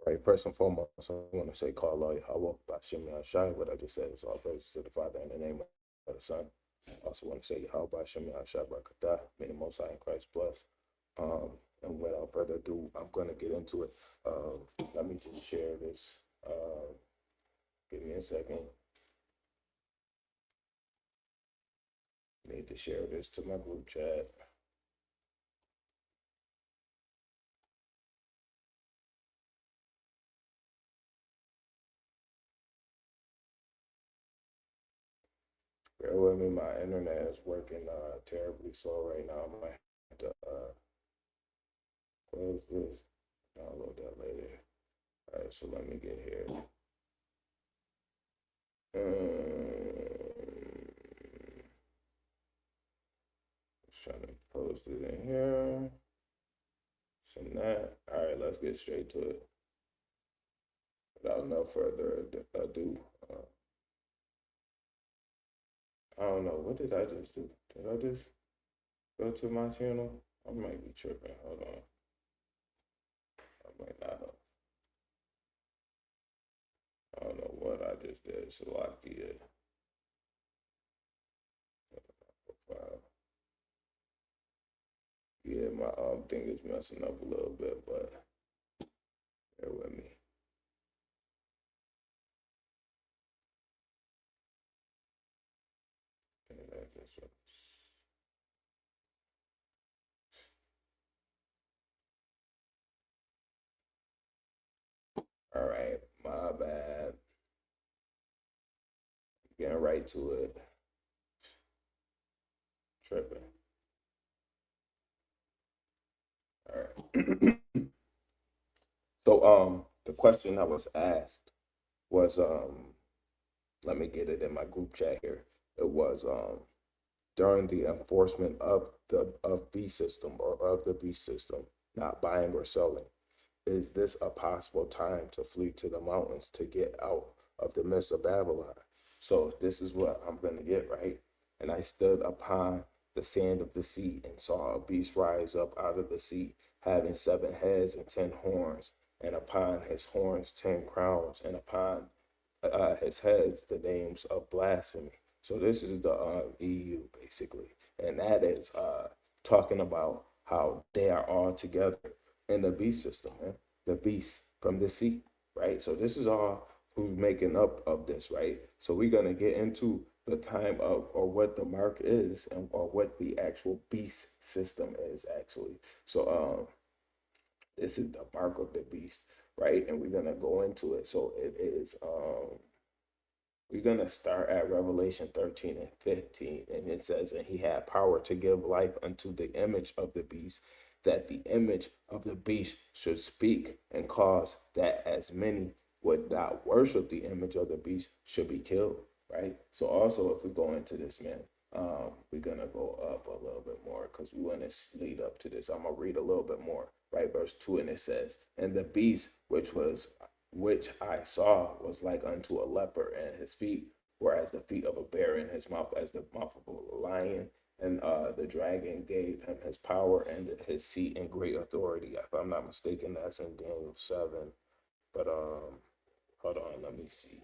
All right, first and foremost, I want to say, call Allah Yahweh, Bashem Yahshai. What I just said is all praises to the Father in the name of the Son. I also want to say, Yahweh, Bashem Yahshai, Barakatah. May the Most High in Christ bless. And without further ado, I'm going to get into it. Let me just share this. Give me a second. Need to share this to my group chat. Bear with me, my internet is working terribly slow right now. I might have to close this, download that later. All right, so let me get here. Just trying to post it in here. Send that. All right, let's get straight to it. Without no further ado. I don't know. What did I just do? Did I just go to my channel? I might be tripping. Hold on. I might not have. I don't know what I just did. Select the profile. Yeah, my thing is messing up a little bit, but bear with me. All right, my bad. Getting right to it. Tripping. All right. So the question I was asked was let me get it in my group chat here. It was during the enforcement of the beast system or of the beast system, not buying or selling, is this a possible time to flee to the mountains to get out of the midst of Babylon? So this is what I'm going to get, right? And I stood upon the sand of the sea and saw a beast rise up out of the sea, having 7 heads and 10 horns, and upon his horns 10 crowns, and upon his heads the names of blasphemy. So this is the EU basically, and that is talking about how they are all together in the beast system, man. The beast from the sea, right? So this is all who's making up of this, right? So we're gonna get into the time of or what the mark is and or what the actual beast system is actually. So this is the mark of the beast, right? And we're gonna go into it. So it is we're going to start at Revelation 13 and 15. And it says, and he had power to give life unto the image of the beast, that the image of the beast should speak and cause that as many would not worship the image of the beast should be killed, right? So also, if we go into this, man, we're going to go up a little bit more because we want to lead up to this. I'm going to read a little bit more, right? Verse 2, and it says, and the beast, which I saw was like unto a leopard, and his feet were as the feet of a bear, and his mouth as the mouth of a lion. And the dragon gave him his power and his seat and great authority. If I'm not mistaken, that's in Daniel 7. But hold on, let me see.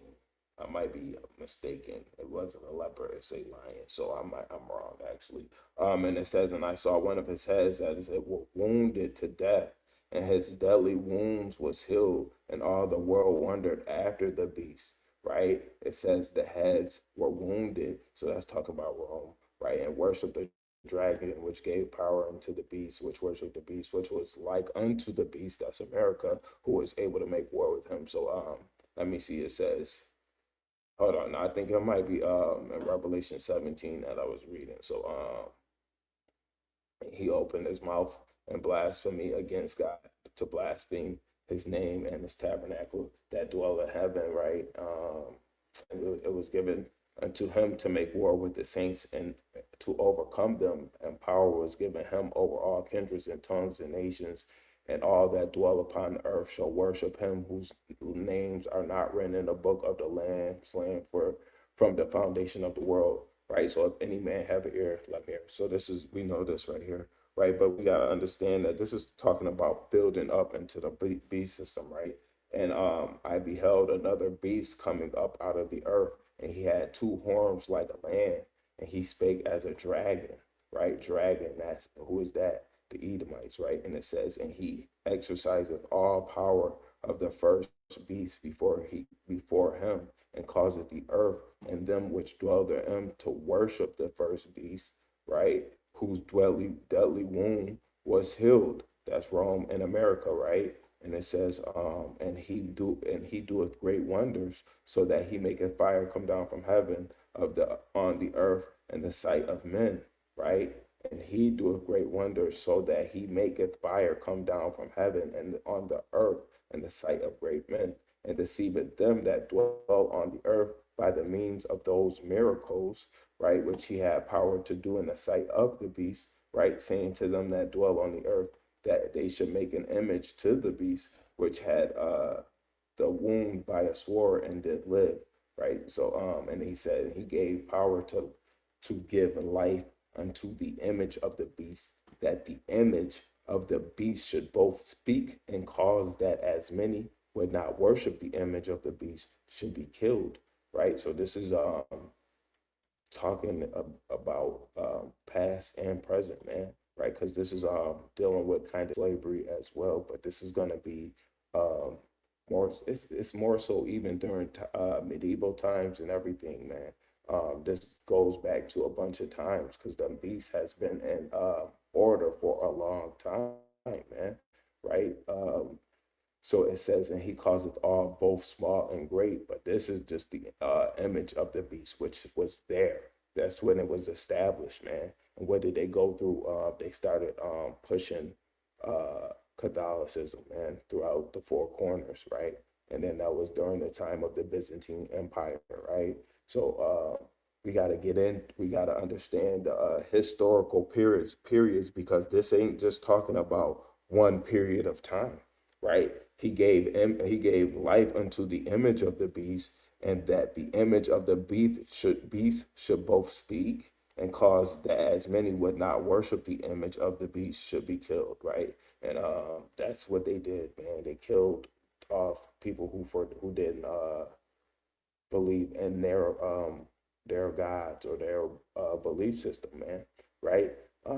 I might be mistaken. It wasn't a leopard, it's a lion. So I'm wrong actually. And it says, and I saw one of his heads as it was wounded to death, and his deadly wounds was healed, and all the world wondered after the beast. Right? It says the heads were wounded. So that's talking about Rome, right? And worship the dragon, which gave power unto the beast, which worshiped the beast, which was like unto the beast, that's America, who was able to make war with him. So let me see, it says, hold on, I think it might be in Revelation 17 that I was reading. So he opened his mouth and blasphemy against God, to blaspheme his name and his tabernacle that dwell in heaven, right? It was given unto him to make war with the saints and to overcome them, and power was given him over all kindreds and tongues and nations, and all that dwell upon the earth shall worship him, whose names are not written in the book of the Lamb slain for from the foundation of the world, right? So if any man have an ear, let me hear. So this is, we know this right here, right? But we got to understand that this is talking about building up into the beast system, right? And I beheld another beast coming up out of the earth, and he had two horns like a lamb, and he spake as a dragon, right? Dragon, that's who is that? The Edomites, right? And it says, and he exerciseth all power of the first beast before him, and causeth the earth and them which dwell therein to worship the first beast, right? Whose deadly wound was healed. That's Rome and America, right? And it says, and he doeth great wonders, so that he maketh fire come down from heaven on the earth in the sight of men, right? And he doeth great wonders, so that he maketh fire come down from heaven and on the earth in the sight of great men, and deceiveth them that dwell on the earth by the means of those miracles, right, which he had power to do in the sight of the beast, right, saying to them that dwell on the earth that they should make an image to the beast, which had the wound by a sword and did live, right? So and he said he gave power to give life unto the image of the beast, that the image of the beast should both speak and cause that as many would not worship the image of the beast should be killed, right? So this is talking about past and present, man, right? Because this is dealing with kind of slavery as well, but this is going to be um, more. It's more so even during medieval times and everything, man. This goes back to a bunch of times because the beast has been in order for a long time, man, right? So it says, and he causeth all, both small and great. But this is just the image of the beast, which was there. That's when it was established, man. And what did they go through? They started pushing Catholicism, man, throughout the four corners, right? And then that was during the time of the Byzantine Empire, right? So we got to get in. We got to understand the historical periods, because this ain't just talking about one period of time, right? He gave life unto the image of the beast, and that the image of the beast should both speak and cause that as many would not worship the image of the beast should be killed, right? And that's what they did, man. They killed off people who didn't believe in their gods or their belief system, man. Right?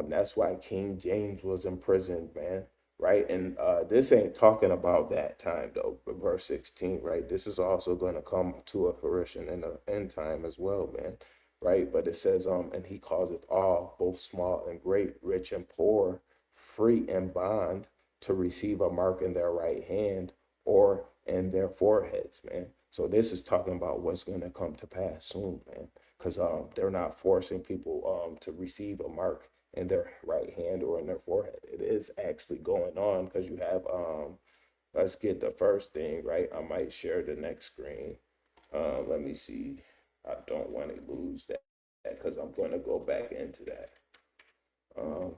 That's why King James was imprisoned, man. Right? And this ain't talking about that time though. Verse 16, right? This is also going to come to a fruition in the end time as well, man. Right? But it says, and he causeth all, both small and great, rich and poor, free and bond, to receive a mark in their right hand or in their foreheads, man. So this is talking about what's going to come to pass soon, man, because they're not forcing people to receive a mark in their right hand or in their forehead. It is actually going on, because you have let's get the first thing right. I might share the next screen. Let me see. I don't want to lose that because I'm going to go back into that. Um,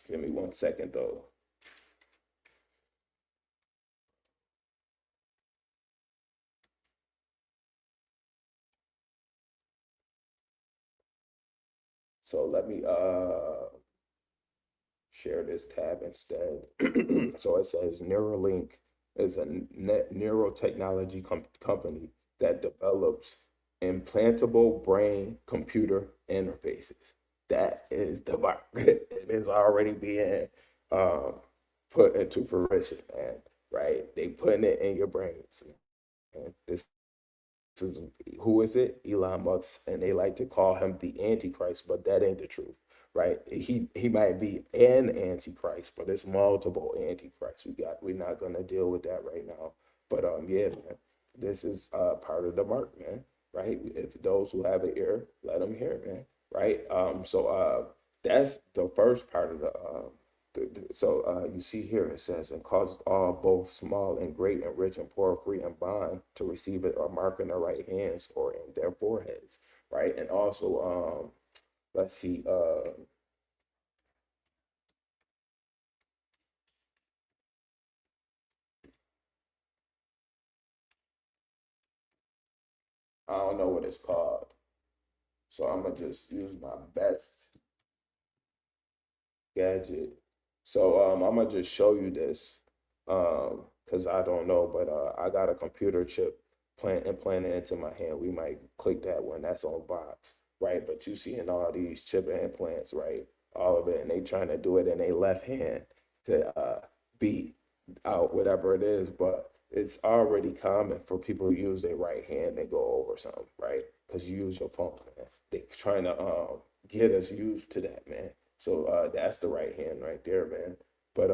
Give me 1 second though. So let me share this tab instead. So it says Neuralink is a neurotechnology company that develops implantable brain computer interfaces. That is the mark. It is already being um, put into fruition, man. Right? They putting it in your brains. And this is who is it? Elon Musk, and they like to call him the Antichrist, but that ain't the truth, right? He might be an Antichrist, but it's multiple Antichrists. We're not gonna deal with that right now. But yeah, man, this is part of the mark, man. Right? If those who have an ear, let them hear, man. Right? So that's the first part of so you see here it says, and caused all, both small and great, and rich and poor, free and bond, to receive it or mark in their right hands or in their foreheads, right? And also, let's see, I don't know what it's called, so I'm gonna just use my best gadget. So I'm gonna just show you this. Because I don't know, but I got a computer chip implanted into my hand. We might click that one. That's on box, right? But you seeing all these chip implants, right? All of it, and they trying to do it in a left hand to beat out whatever it is, but it's already common for people who use their right hand and go over something, right? Because you use your phone, man. They trying to get us used to that, man. So that's the right hand right there, man. But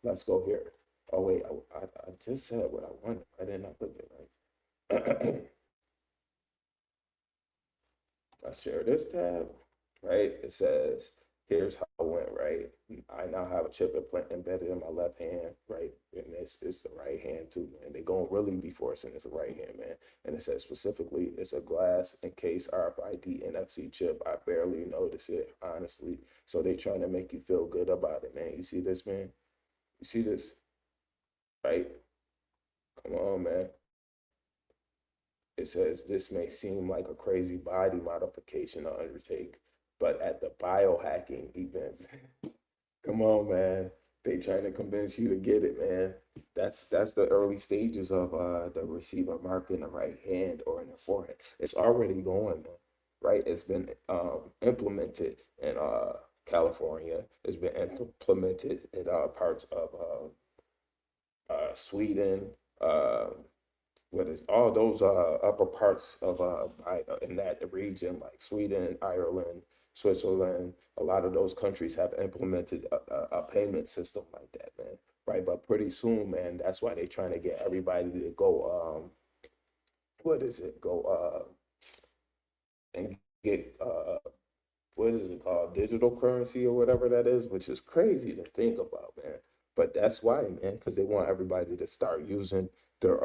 let's go here. Oh wait, I just said what I wanted. I did not put it right. I share this tab, right? It says, here's how it went, right? I now have a chip implant embedded in my left hand, right? And it's the right hand too, man. They gonna really be forcing this right hand, man. And it says specifically, it's a glass encased RFID NFC chip. I barely notice it, honestly. So they trying to make you feel good about it, man. You see this, man? You see this, right? Come on, man. It says this may seem like a crazy body modification to undertake, but at the biohacking events, come on, man. They trying to convince you to get it, man. That's the early stages of the receiver mark in the right hand or in the forehead. It's already going, man, right? It's been implemented in California. It's been implemented in parts of Sweden, what is all those upper parts of in that region, like Sweden, Ireland, Switzerland. A lot of those countries have implemented a payment system like that, man. Right, but pretty soon, man, that's why they're trying to get everybody to go. What is it? Go and get what is it called? Digital currency or whatever that is, which is crazy to think about, man. But that's why, man, because they want everybody to start using their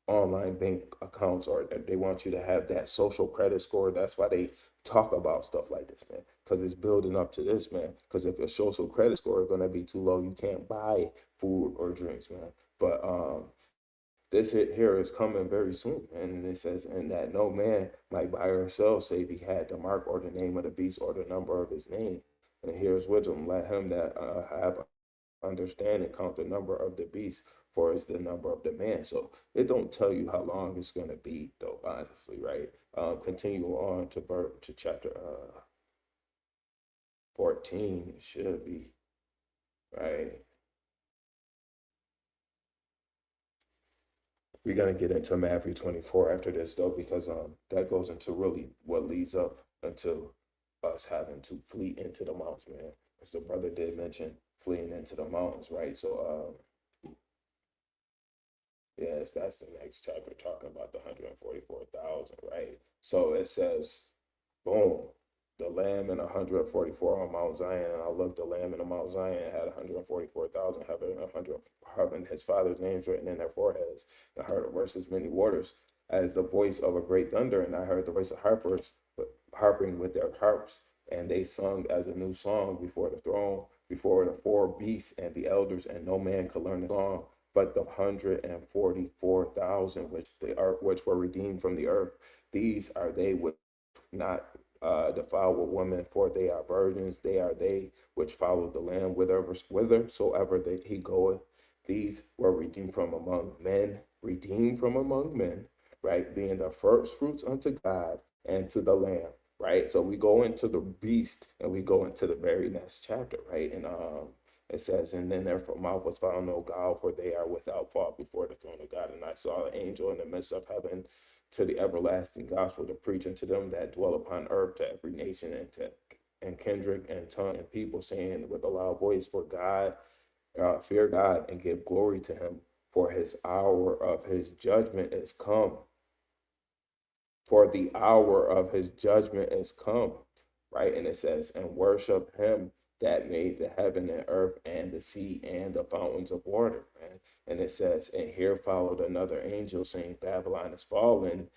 online bank accounts, or they want you to have that social credit score. That's why they talk about stuff like this, man, because it's building up to this, man. Because if your social credit score is going to be too low, you can't buy food or drinks, man. But this hit here is coming very soon, and it says, and that no man might buy or sell save he had the mark or the name of the beast or the number of his name. And here's wisdom: let him that have understanding count the number of the beast, for it's the number of the man. So it don't tell you how long it's gonna be, though. Honestly, right? Continue on to chapter 14. It should be right. We're gonna get into Matthew 24 after this though, because that goes into really what leads up until us having to flee into the mountains, man. As the brother did mention, fleeing into the mountains, right? So yes, that's the next chapter talking about the 144,000, right? So it says, boom, the lamb and 144 on Mount Zion. And I looked, the lamb in the Mount Zion had 144,000, having his father's names written in their foreheads. And I heard a voice as many waters as the voice of a great thunder. And I heard the voice of harpers harping with their harps. And they sung as a new song before the throne, before the four beasts and the elders, and no man could learn the song but the 144,000 which were redeemed from the earth. These are they which not defile with women, for they are virgins. They are they which follow the Lamb whithersoever he goeth. These were redeemed from among men, right? Being the first fruits unto God and to the Lamb, right? So we go into the beast and we go into the very next chapter, right? And it says, and then their mouth was found no guile, for they are without fault before the throne of God. And I saw an angel in the midst of heaven to the everlasting gospel to preach unto them that dwell upon earth, to every nation and kindred and tongue and people, saying with a loud voice, for God, fear God and give glory to him, for his hour of his judgment is come. For the hour of his judgment is come, right? And it says, and worship him that made the heaven and earth and the sea and the fountains of water, man. And it says, and here followed another angel saying, Babylon is fallen,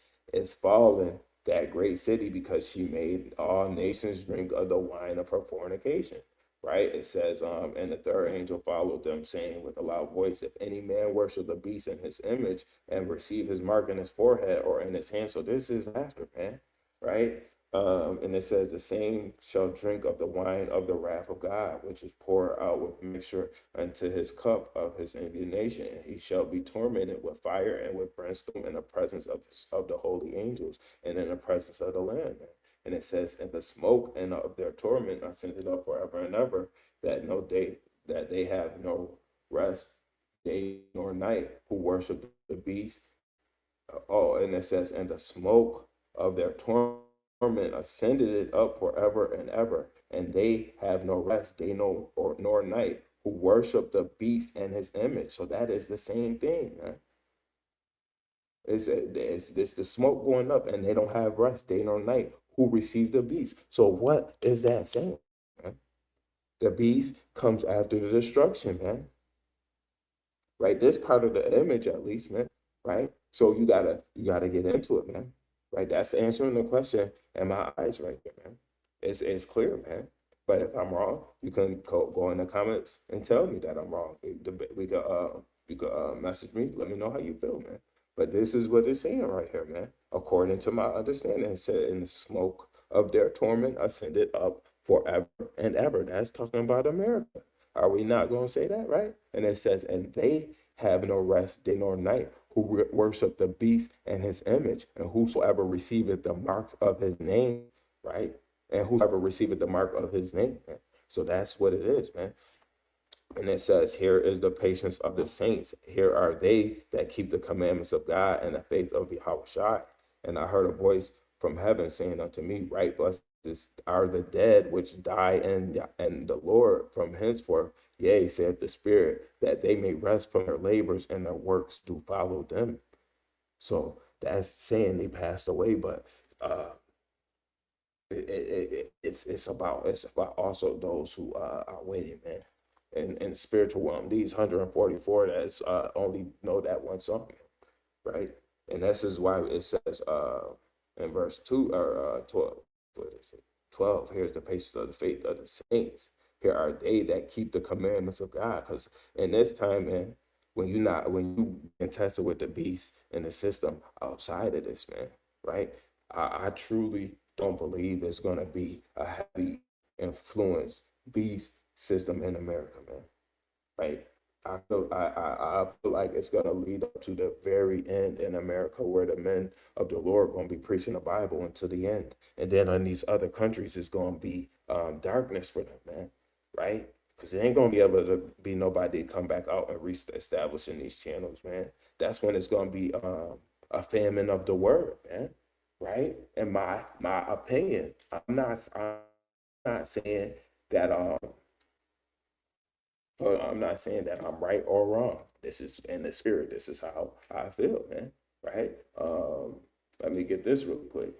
that great city, because she made all nations drink of the wine of her fornication. Right? It says, and the third angel followed them, saying with a loud voice, if any man worship the beast in his image and receive his mark in his forehead or in his hand. So this is after, man, right? And it says, the same shall drink of the wine of the wrath of God, which is poured out with mixture unto his cup of his indignation. And he shall be tormented with fire and with brimstone in the presence of the holy angels and in the presence of the Lamb. And it says, and the smoke and of their torment are sent it up forever and ever, that they have no rest, day nor night, who worship the beast. Oh, and it says, and the smoke of their torment ascended it up forever and ever, and they have no rest, day nor night, who worship the beast and his image. So that is the same thing, man. It's the smoke going up, and they don't have rest, day nor night, who receive the beast. So what is that saying, man? The beast comes after the destruction, man. Right? This part of the image, at least, man. Right? So you gotta get into it, man. Right? That's answering the question in my eyes right there, man. It's clear, man. But if I'm wrong, you can go in the comments and tell me that I'm wrong. We could message me, let me know how you feel, man. But this is what it's saying right here, man. According to my understanding, it said, in the smoke of their torment ascended up forever and ever. That's talking about America. Are we not going to say that, right? And it says, and they have no rest day nor night, who worship the beast and his image, and whosoever receiveth the mark of his name, right? And whosoever receiveth the mark of his name, man. So that's what it is, man. And it says, here is the patience of the saints. Here are they that keep the commandments of God and the faith of Yahushua. And I heard a voice from heaven saying unto me, right, blessed are the dead which die in the Lord from henceforth. Yea, saith the Spirit, that they may rest from their labors and their works do follow them. So that's saying they passed away, but it's about also those who are waiting, man. In spiritual realm, these 144 that's only know that one song, right? And this is why it says in verse 2 or 12, what is it? 12, here's the patience of the faith of the saints. Here are they that keep the commandments of God. Because in this time, man, when you been tested with the beast in the system outside of this, man, right? I truly don't believe it's gonna be a heavy influence beast system in America, man. Right? I feel like it's gonna lead up to the very end in America, where the men of the Lord gonna be preaching the Bible until the end, and then in these other countries it's gonna be darkness for them, man. Right? Because it ain't gonna be able to be nobody come back out and reestablishing these channels, man. That's when it's gonna be a famine of the word, man. Right? In my opinion, I'm not saying that I'm not saying that I'm right or wrong. This is in the spirit. This is how I feel, man. Right? Let me get this really quick.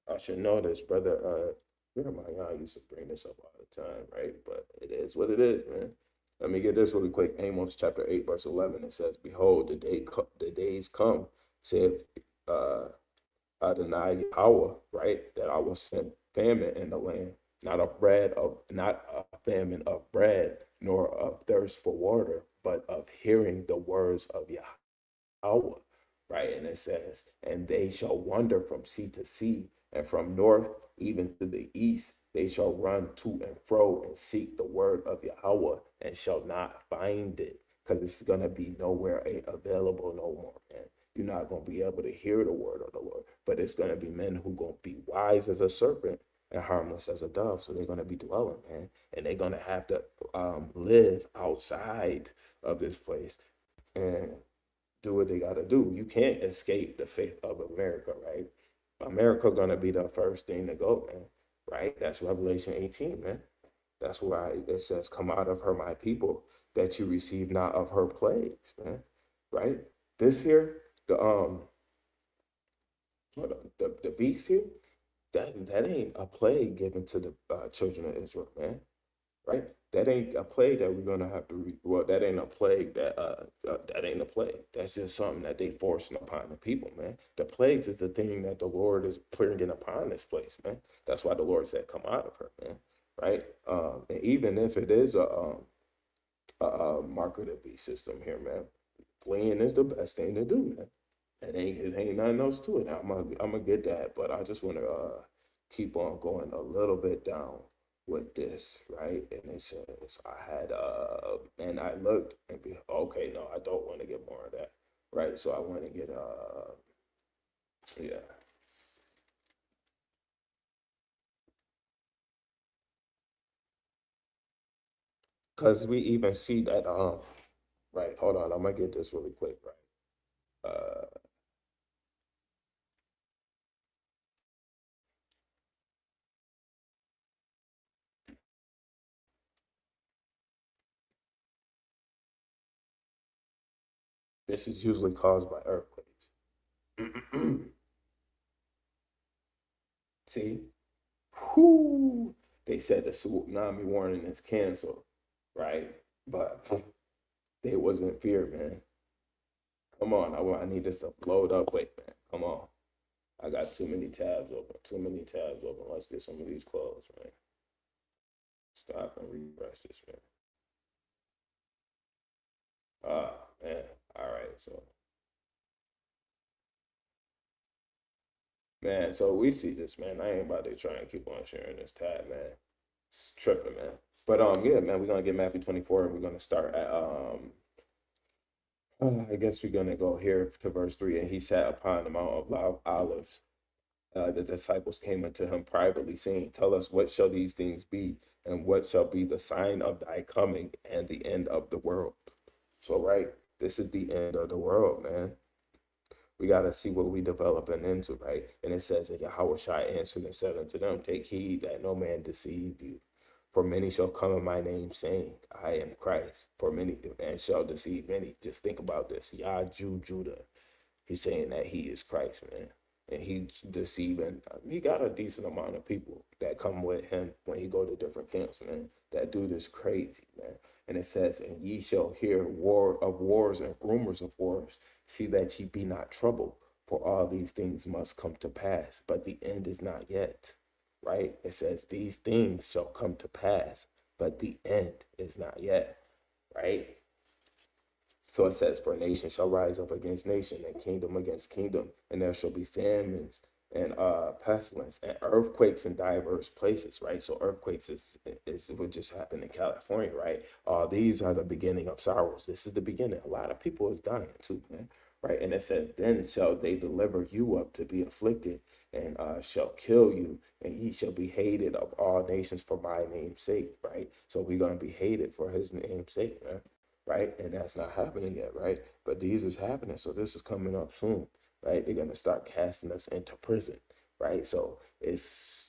I should know this, brother. Jeremiah used to bring this up all the time, right? But it is what it is, man. Let me get this really quick. Amos chapter 8, verse 11. It says, "Behold, the days come, saith Adonai Yahweh, right? That I will send famine in the land, not a famine of bread, nor of thirst for water, but of hearing the words of Yahweh, right? And it says, and they shall wander from sea to sea, and from north even to the east. They shall run to and fro and seek the word of Yahweh, and shall not find it, because it's gonna be nowhere available no more, man. You're not going to be able to hear the word of the Lord, but it's going to be men who going to be wise as a serpent and harmless as a dove. So they're going to be dwelling, man, and they're going to have to live outside of this place and do what they got to do. You can't escape the fate of America, right? America going to be the first thing to go, man, right? That's Revelation 18, man. That's why it says, "Come out of her, my people, that you receive not of her plagues," man. Right? This here, the the beast here, that ain't a plague given to the children of Israel, man. Right? That ain't a plague that we're gonna have to well, that ain't a plague that ain't a plague. That's just something that they forcing upon the people, man. The plagues is the thing that the Lord is bringing upon this place, man. That's why the Lord said, "Come out of her," man. Right? And even if it is a mark of the beast system here, man, fleeing is the best thing to do, man. It ain't nothing else to it. I'm gonna get that, but I just want to keep on going a little bit down with this, right? And it says I had and I looked and be okay. No, I don't want to get more of that, right? So I want to get yeah, because we even see that right. Hold on, I'm gonna get this really quick, right? This is usually caused by earthquakes. See, whoo, they said the tsunami warning is canceled, right? But they wasn't fear, man. Come on, I need this to load up. Wait, man, come on. I got too many tabs open. Too many tabs open. Let's get some of these closed, man. Stop and refresh this, man. Ah, man. All right, so man, so we see this, man. I ain't about to try and keep on sharing this tab, man. It's tripping, man. But yeah, man, we're gonna get Matthew 24 and we're gonna start at I guess we're gonna go here to verse 3. And he sat upon the Mount of Olives. The disciples came unto him privately, saying, tell us, what shall these things be, and what shall be the sign of thy coming and the end of the world? So, right, this is the end of the world, man. We got to see what we developing into, right? And it says that Yahweh Shai answered and said unto them, take heed that no man deceive you. For many shall come in my name, saying, I am Christ. For many, and shall deceive many. Just think about this. Yah, Jew, Judah. He's saying that he is Christ, man. And he's deceiving. He got a decent amount of people that come with him when he go to different camps, man. That dude is crazy, man. And it says, and ye shall hear wars and rumors of wars. See that ye be not troubled, for all these things must come to pass, but the end is not yet. Right? It says, these things shall come to pass, but the end is not yet. Right? So it says, for nation shall rise up against nation, and kingdom against kingdom, and there shall be famines and pestilence and earthquakes in diverse places, right? So earthquakes is what just happened in California, right? These are the beginning of sorrows. This is the beginning. A lot of people is dying too, man. Right. And it says, then shall they deliver you up to be afflicted, and shall kill you, and ye shall be hated of all nations for my name's sake, right? So we're gonna be hated for his name's sake, man, right? And that's not happening yet, right? But these is happening, so this is coming up soon, right? They're gonna start casting us into prison, right? So it's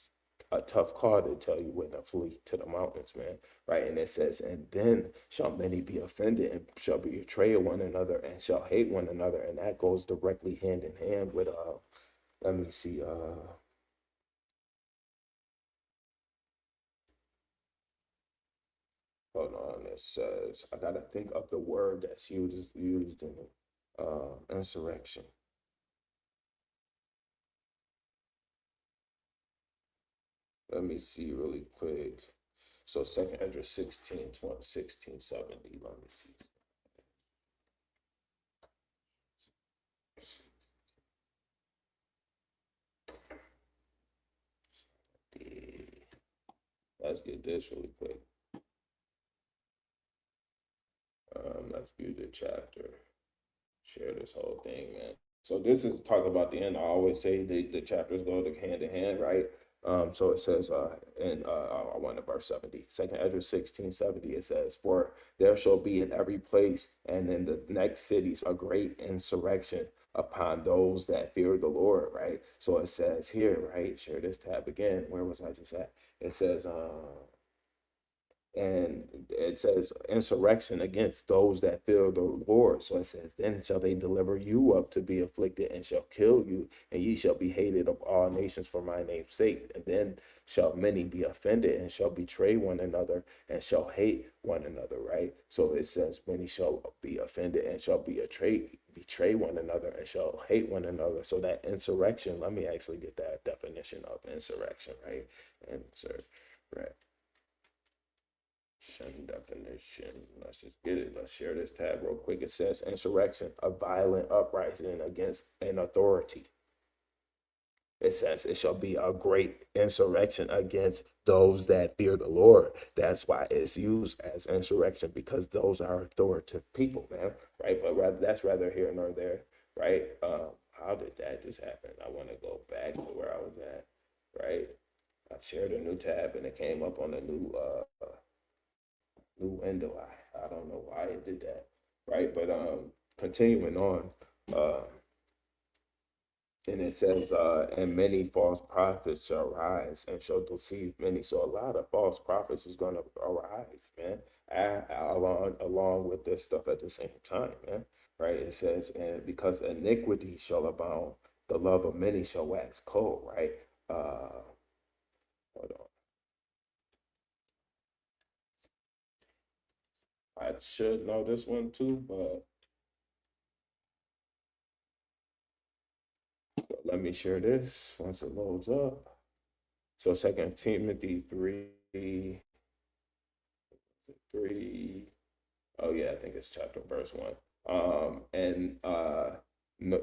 a tough call to tell you when to flee to the mountains, man, right? And it says, and then shall many be offended and shall betray one another and shall hate one another, and that goes directly hand in hand with let me see, hold on, it says I gotta think of the word that's used in insurrection. Let me see really quick. So second Ezra 16, 20, 16, 70. Let me see. Let's get this really quick. Let's view the chapter. Share this whole thing, man. So this is talking about the end. I always say the chapters go hand in hand, right? So it says in I want to verse 70, second Ezra 16:70, it says, for there shall be in every place and in the next cities a great insurrection upon those that fear the Lord, right? So it says here, right? Share this tab again. Where was I just at? It says and it says insurrection against those that fear the Lord. So it says, then shall they deliver you up to be afflicted and shall kill you, and ye shall be hated of all nations for my name's sake. And then shall many be offended and shall betray one another and shall hate one another, right? So it says, many shall be offended and shall be betray one another and shall hate one another. So that insurrection, let me actually get that definition of insurrection, right? Insurrection. Definition. Let's just get it. Let's share this tab real quick. It says insurrection, a violent uprising against an authority. It says it shall be a great insurrection against those that fear the Lord. That's why it's used as insurrection, because those are authoritative people, man. Right? But that's rather here nor there, right? How did that just happen? I want to go back to where I was at, right? I shared a new tab and it came up on a new window. I don't know why it did that, right? But continuing on, and it says, and many false prophets shall rise and shall deceive many. So a lot of false prophets is gonna arise, man. Along with this stuff at the same time, man. Right? It says, and because iniquity shall abound, the love of many shall wax cold. Right? Hold on. I should know this one too, but let me share this once it loads up. So 2 Timothy 3, oh yeah, I think it's chapter verse 1. And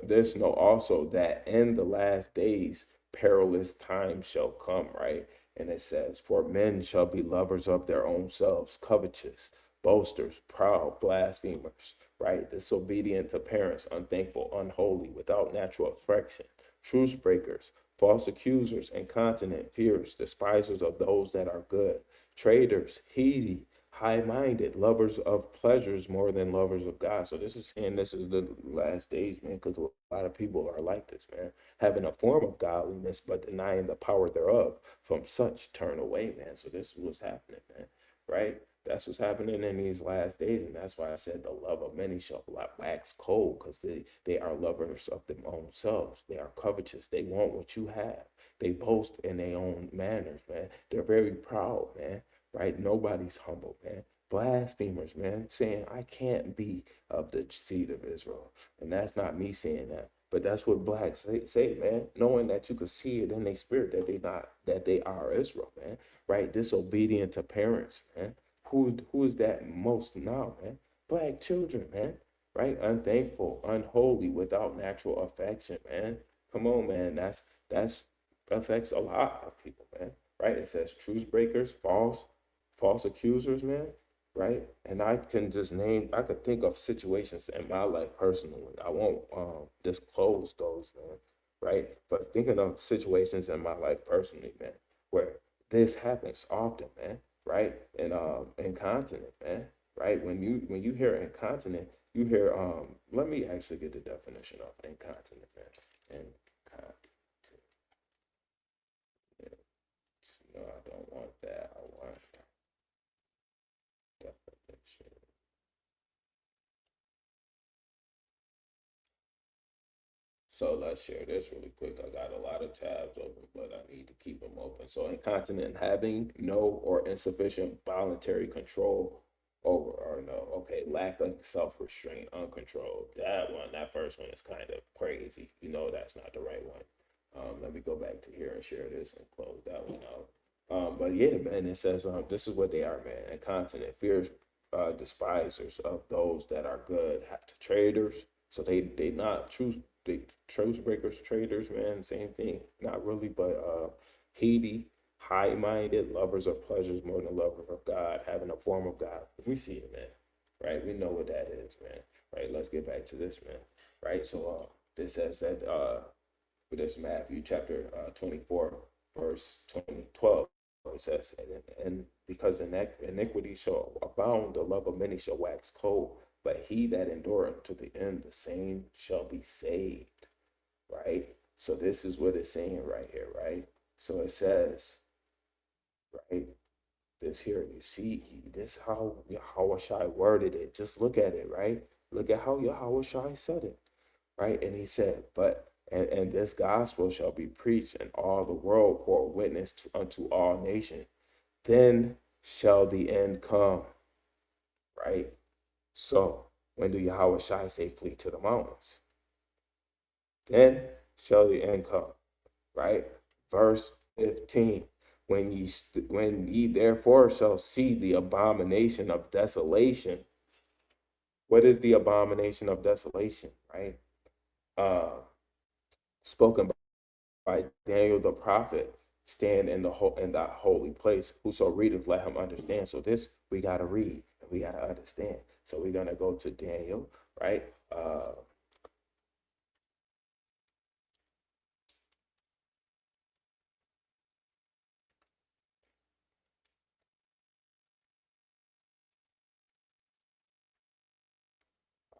this know also that in the last days perilous times shall come, right? And it says, for men shall be lovers of their own selves, covetous, boasters, proud, blasphemers, right? Disobedient to parents, unthankful, unholy, without natural affection, truce breakers, false accusers, incontinent, fierce, despisers of those that are good, traitors, heedy, high-minded, lovers of pleasures more than lovers of God. So this is saying this is the last days, man, because a lot of people are like this, man, having a form of godliness but denying the power thereof. From such turn away, man. So this is what's happening, man, right? That's what's happening in these last days, and that's why I said the love of many shall wax cold, because they are lovers of their own selves. They are covetous. They want what you have. They boast in their own manners, man. They're very proud, man. Right? Nobody's humble, man. Blasphemers, man, saying I can't be of the seed of Israel. And that's not me saying that. But that's what blacks say, man, knowing that you could see it in their spirit that they are Israel, man. Right? Disobedient to parents, man. Who is that most now, man? Black children, man. Right? Unthankful, unholy, without natural affection, man. Come on, man. That's affects a lot of people, man. Right? It says truce breakers, false accusers, man, right? And I could think of situations in my life personally. I won't disclose those, man, right? But thinking of situations in my life personally, man, where this happens often, man, right? And incontinent, man, right? When you hear incontinent, you hear let me actually get the definition of incontinent, man. Incontinent. No, I don't want that. I want definition. So let's share this really quick. I got a lot of tabs open, but I need to keep them open. So incontinent, having no or insufficient voluntary control over, or no, okay, lack of self-restraint, uncontrolled. That first one is kind of crazy. You know that's not the right one. Let me go back to here and share this and close that one out. But yeah, man, it says this is what they are, man. Incontinent, fierce, despisers of those that are good, traders. So they not truce breakers, traders, man. Same thing. Not really, but heedy, high-minded, lovers of pleasures more than lovers of God, having a form of God. We see it, man. Right? We know what that is, man. Right? Let's get back to this, man. Right? So this says that for this Matthew chapter 24, verse 12. It says, and because iniquity shall abound, the love of many shall wax cold. But he that endureth to the end, the same shall be saved. Right? So this is what it's saying right here, right? So it says, right? This here, you see, this how Yahushua worded it. Just look at it, right? Look at how Yahushua said it, right? And he said, and this gospel shall be preached in all the world for a witness unto all nations. Then shall the end come, right? So when do Yahushua say flee to the mountains? Then shall the end come, right? Verse 15. when ye therefore shall see the abomination of desolation. What is the abomination of desolation, right? Uh, Spoken by Daniel the prophet, stand in that holy place. Whoso readeth, let him understand. So this we gotta read and we gotta understand. So we're gonna go to Daniel, right?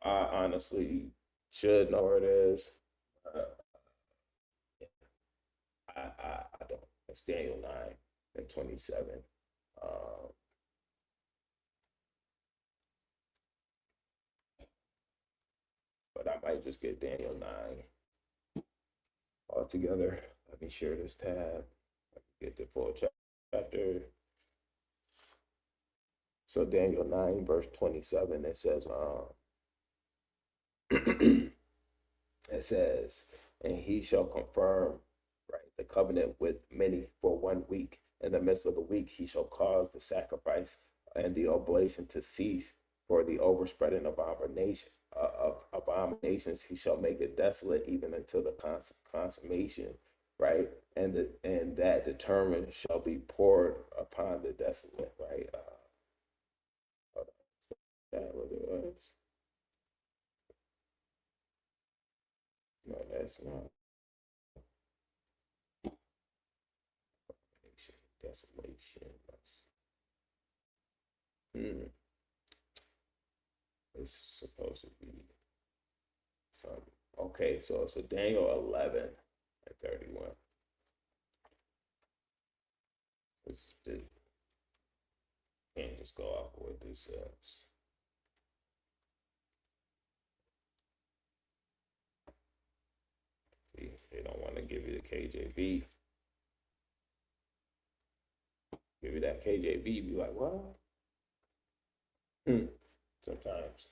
I honestly should know where it is. Uh, I don't. It's Daniel 9:27. Um, but I might just get Daniel 9 altogether. Let me share this tab. Get the full chapter. So Daniel 9, verse 27, it says, it says, and he shall confirm, right, the covenant with many for 1 week. In the midst of the week, he shall cause the sacrifice and the oblation to cease for the overspreading of abominations. He shall make it desolate even until the consummation, right? And that determined shall be poured upon the desolate, right? That what it was. No, that's not desolation. Hmm. It's supposed to be some. Okay, so it's a Daniel 11:31. It can't just go off what this says. See, they don't want to give you the KJV. Give you that KJV, be like, what? Hmm. Sometimes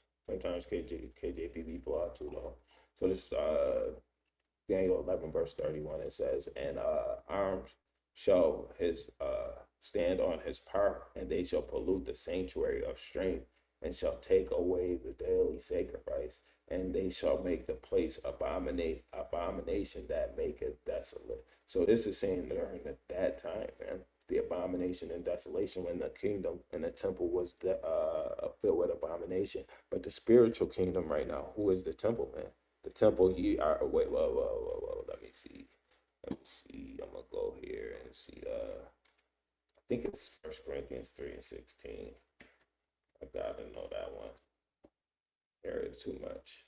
KJV be flawed too, though. So this Daniel 11 verse 31, it says, and arms shall his stand on his part, and they shall pollute the sanctuary of strength, and shall take away the daily sacrifice, and they shall make the place abomination that maketh desolate. So this is saying during that time, man, the abomination and desolation when the kingdom and the temple was filled with abomination. But the spiritual kingdom right now, who is the temple, man? The temple he are wait, whoa. Let me see. I'm gonna go here and see. I think it's 1 Corinthians 3:16. I gotta know that one. There is too much.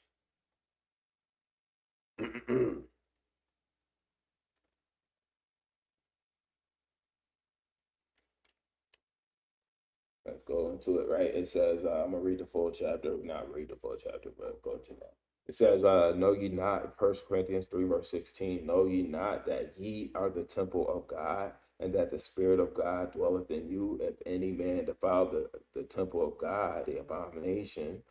Let's go into it, right? It says, I'm gonna read the full chapter, not read the full chapter, but go to that. It says, know ye not, 1 Corinthians 3, verse 16, know ye not that ye are the temple of God, and that the Spirit of God dwelleth in you? If any man defile the temple of God, the abomination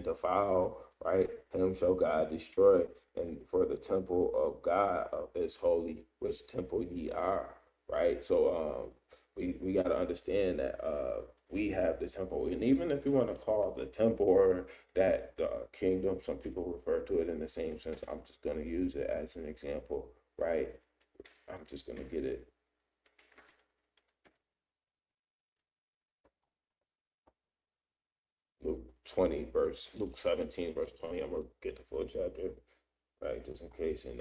defile, right? Him shall God destroy. And for the temple of God is holy, which temple ye are, right? So we got to understand that we have the temple, and even if you want to call the temple or that the kingdom, some people refer to it in the same sense. I'm just going to use it as an example, right? I'm just going to get it. Luke 17, verse 20. I'm going to get the full chapter, right? Just in case. And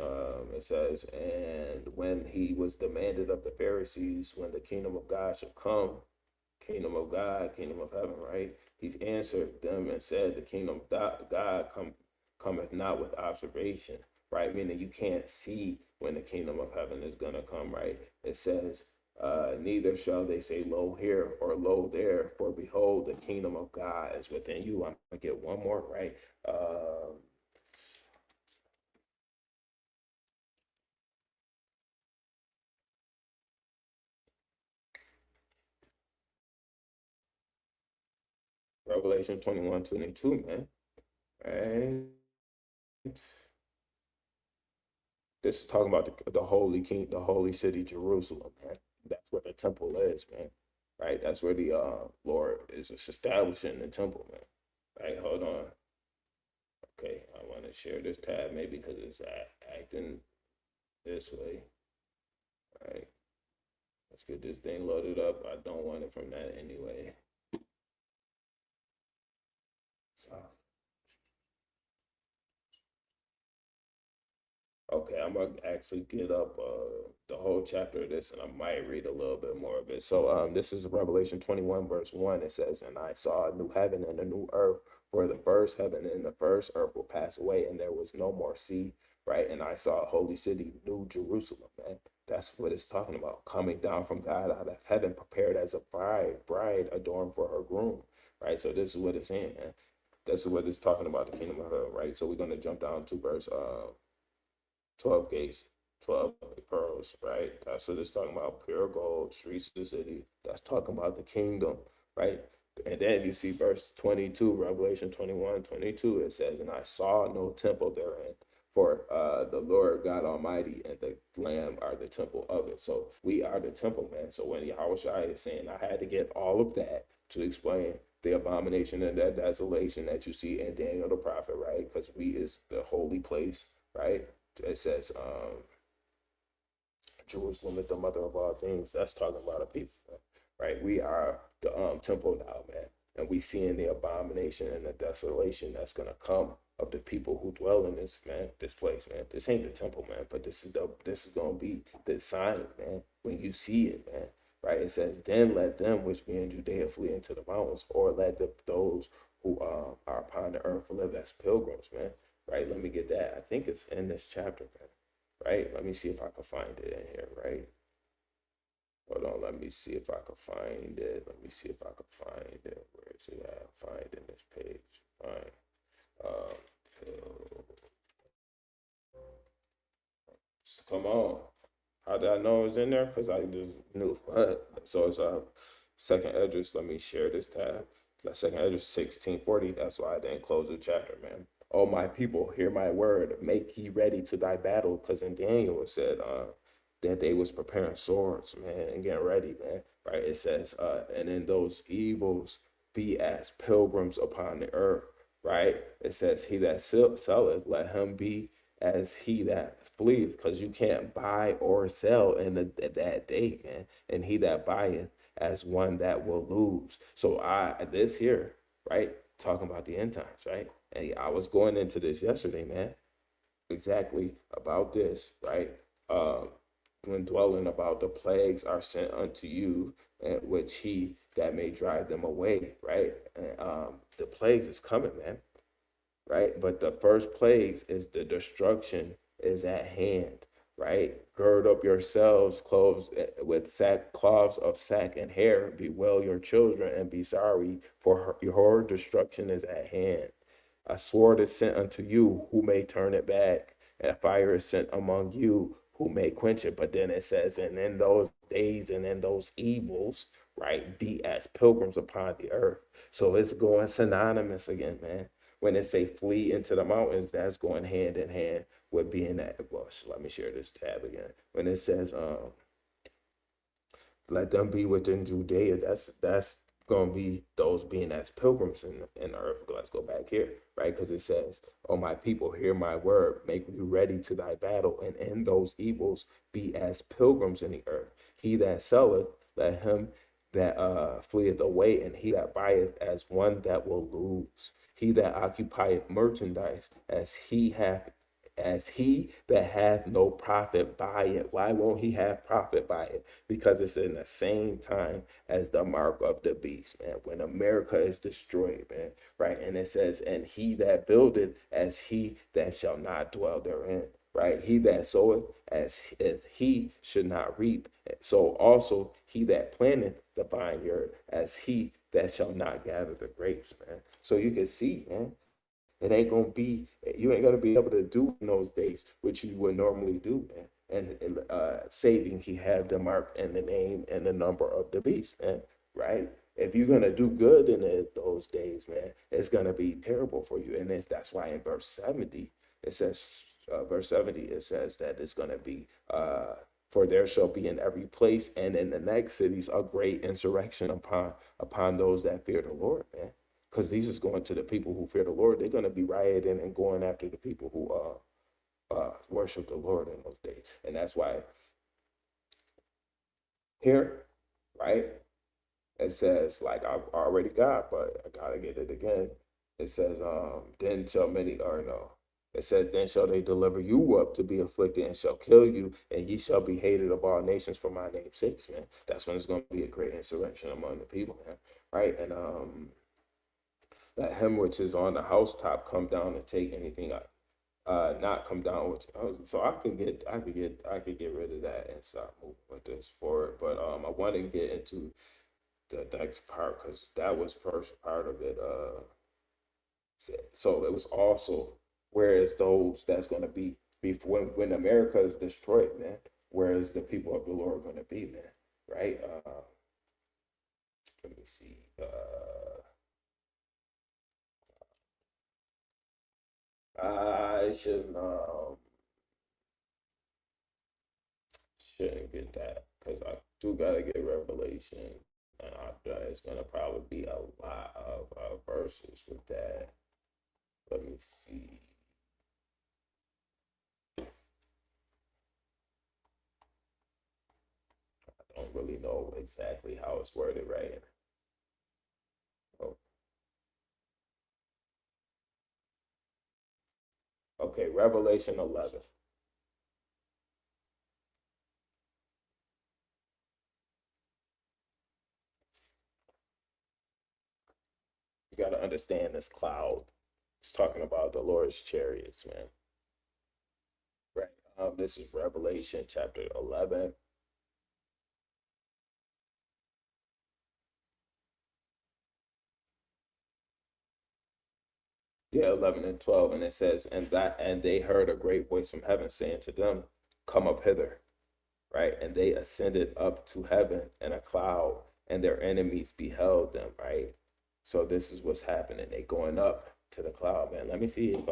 it says, and when he was demanded of the Pharisees, when the kingdom of God should come, kingdom of God, kingdom of heaven, right? He's answered them and said, the kingdom of God cometh not with observation, right? Meaning you can't see when the kingdom of heaven is going to come, right? It says, neither shall they say, lo here or lo there, for behold, the kingdom of God is within you. I'm going to get one more, right? Revelation 21:22, man. Right? This is talking about the holy king, the holy city, Jerusalem, man. That's what the temple is, man. Right? That's where the Lord is establishing the temple, man. Right? Hold on. Okay, I want to share this tab maybe because it's acting this way. All right, let's get this thing loaded up. I don't want it from that anyway. So, okay, I'm gonna actually get up the whole chapter of this, and I might read a little bit more of it. So, this is Revelation 21, verse 1. It says, "And I saw a new heaven and a new earth, for the first heaven and the first earth will pass away, and there was no more sea." Right, and I saw a holy city, New Jerusalem, man. That's what it's talking about, coming down from God out of heaven, prepared as a bride adorned for her groom. Right, so this is what it's saying, man. This is what it's talking about, the kingdom of heaven. Right, so we're gonna jump down to verse 12 gates, 12 pearls, right? So this talking about pure gold, streets of the city. That's talking about the kingdom, right? And then you see verse 22, Revelation 21:22. It says, "And I saw no temple therein, for the Lord God Almighty and the Lamb are the temple of it." So we are the temple, man. So when Yahushua is saying, I had to get all of that to explain the abomination and that desolation that you see in Daniel the prophet, right? Because we is the holy place, right? It says, Jerusalem is the mother of all things. That's talking about a people, right? We are the temple now, man. And we seeing the abomination and the desolation that's gonna come of the people who dwell in this, man, this place, man. This ain't the temple, man, but this is gonna be the sign, man, when you see it, man. Right? It says, "Then let them which be in Judea flee into the mountains, or let those who are upon the earth live as pilgrims," man. Right? Let me get that. I think it's in this chapter, man. Right? Let me see if I can find it in here, right? Hold on, let me see if I can find it. Let me see if I can find it. Where is it at? Find in this page. Find. Um, come on. How did I know it was in there? Because I just knew. So it's second address. Let me share this tab. The second address 1640. That's why I didn't close the chapter, man. "Oh, my people, hear my word. Make ye ready to thy battle." Because in Daniel it said that they was preparing swords, man, and getting ready, man. Right? It says, "And in those evils be as pilgrims upon the earth." Right? It says, "He that selleth, let him be as he that fleeth," because you can't buy or sell in that day, man. "And he that buyeth as one that will lose." So this here, right, talking about the end times, right? And I was going into this yesterday, man, exactly about this, right? When dwelling about the plagues are sent unto you, and which he that may drive them away, right? And the plagues is coming, man, right? But the first plagues is the destruction is at hand, right? "Gird up yourselves, clothes with cloths of sack and hair, bewail your children and be sorry, for your destruction is at hand. A sword is sent unto you, who may turn it back, and fire is sent among you, who may quench it." But then it says, "And in those days and in those evils," right, "be as pilgrims upon the earth." So it's going synonymous again, man. When it say flee into the mountains, that's going hand in hand with being that. Well, let me share this tab again. When it says, "Let them be within Judea," that's gonna be those being as pilgrims in the earth. Let's go back here, right? Because it says, "Oh, my people, hear my word, make you ready to thy battle, and in those evils be as pilgrims in the earth. He that selleth, let him that fleeth away, and he that buyeth as one that will lose. He that occupieth merchandise as he that hath no profit by it." Why won't he have profit by it? Because it's in the same time as the mark of the beast, man. When America is destroyed, man, right? And it says, "And he that buildeth as he that shall not dwell therein." Right? "He that soweth as if he should not reap. So also he that planteth the vineyard as he that shall not gather the grapes," man. So you can see, man, it ain't gonna be, you ain't gonna be able to do in those days which you would normally do, man. And saving, he had the mark and the name and the number of the beast, man. Right? If you're gonna do good in those days, man, it's gonna be terrible for you. And that's why in verse 70 it says, verse 70 it says that it's gonna be For there shall be in every place and in the next cities a great insurrection upon those that fear the Lord, man. Because these is going to the people who fear the Lord. They're going to be rioting and going after the people who worship the Lord in those days. And that's why here, right, it says, like I already got, but I gotta get it again. It says, then shall many, or no, it says, then shall they deliver you up to be afflicted and shall kill you, and ye shall be hated of all nations for my name's sake, man. That's when it's gonna be a great insurrection among the people, man. Right? And that him which is on the housetop come down and take anything not come down with so I could get rid of that and stop moving with this forward. But I want to get into the next part because that was first part of it. So it was also whereas those that's going to be when America is destroyed, man. Whereas the people of the Lord are going to be, man. Right? Let me see. I shouldn't get that because I do gotta get Revelation, and it's gonna probably be a lot of verses with that. Let me see. I don't really know exactly how it's worded right. Oh, okay, Revelation 11. You gotta understand this cloud. It's talking about the Lord's chariots, man. Right. This is Revelation chapter 11. Yeah, 11 and 12. And it says, and they heard a great voice from heaven saying to them, come up hither. Right? And they ascended up to heaven in a cloud, and their enemies beheld them, right? So this is what's happening. They going up to the cloud, man. Let me see if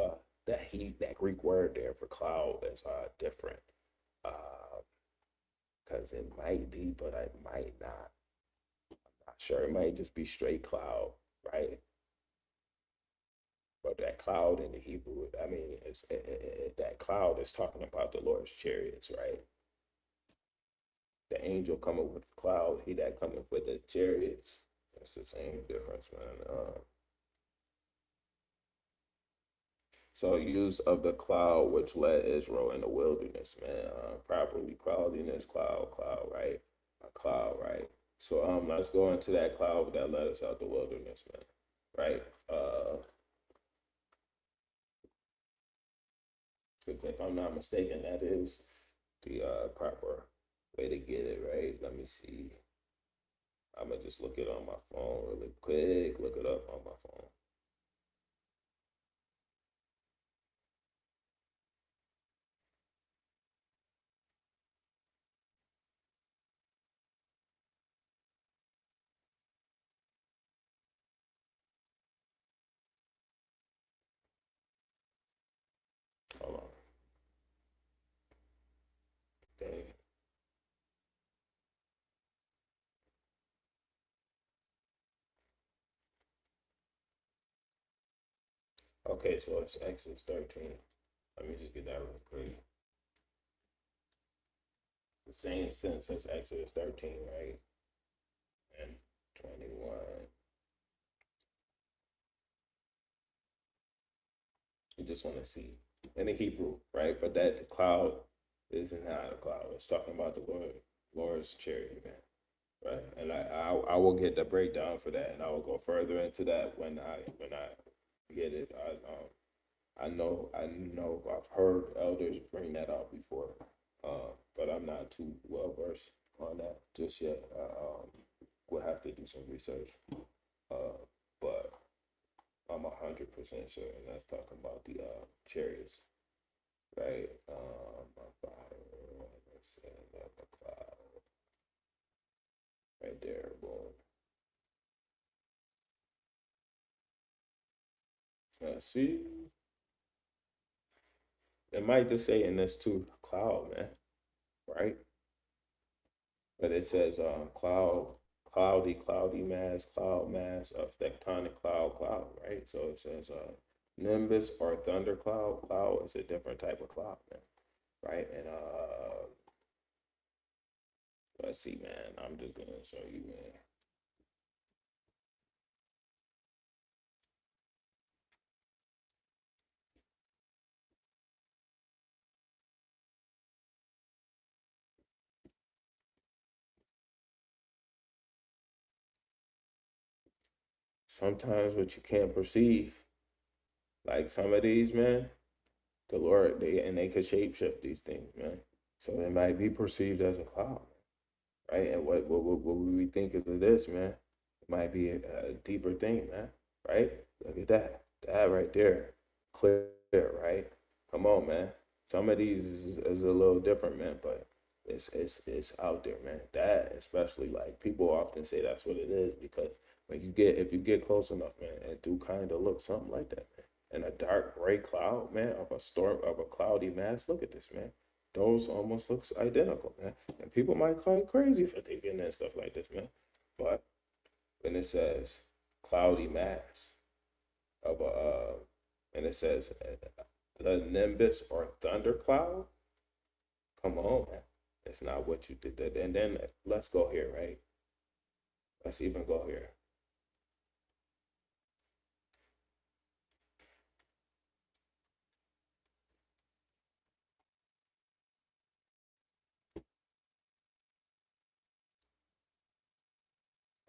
that Greek word there for cloud is different. Because it might be, but it might not. I'm not sure. It might just be straight cloud, right? But that cloud in the Hebrew, I mean, that cloud is talking about the Lord's chariots, right? The angel coming with the cloud, he that coming with the chariots. That's the same difference, man. So use of the cloud which led Israel in the wilderness, man. Properly cloudiness, cloud, right? A cloud, right? So let's go into that cloud that led us out the wilderness, man. Right? Because if I'm not mistaken, that is the proper way to get it, right? Let me see. I'm gonna just look it on my phone really quick. Look it up on my phone. Hold on. Dang. Okay, so it's Exodus 13. Let me just get that real quick. The same sense as Exodus 13, right? And 21. You just want to see in the Hebrew, right? But that cloud is not a cloud. It's talking about the Lord's chariot, man. Right. And I will get the breakdown for that, and I will go further into that when I get it. I know I've heard elders bring that up before, but I'm not too well versed on that just yet. We'll have to do some research, but I'm 100% certain that's talking about the chariots, right? The cloud right there, boom. See, it might just say in this too, cloud, man, right? but it says cloudy mass, cloud mass of tectonic cloud, right? So it says nimbus or thundercloud. Cloud is a different type of cloud, man, right? And let's see, man. I'm just gonna show you, man. Sometimes what you can't perceive, like some of these, man, the Lord, they could shapeshift these things, man. So they might be perceived as a cloud, right? And what we think is of this, man, it might be a deeper thing, man, right? Look at that, that right there, clear, right? Come on, man. Some of these is a little different, man, but it's out there, man. That especially, like, people often say that's what it is because when you get if you get close enough, man, it do kind of look something like that, man. And a dark gray cloud, man, of a storm of a cloudy mass. Look at this, man. Those almost looks identical, man. And people might call you crazy for thinking that stuff like this, man. But when it says cloudy mass of a, and it says the nimbus or thundercloud, come on, man. It's not what you did. And then let's go here, right? Let's even go here.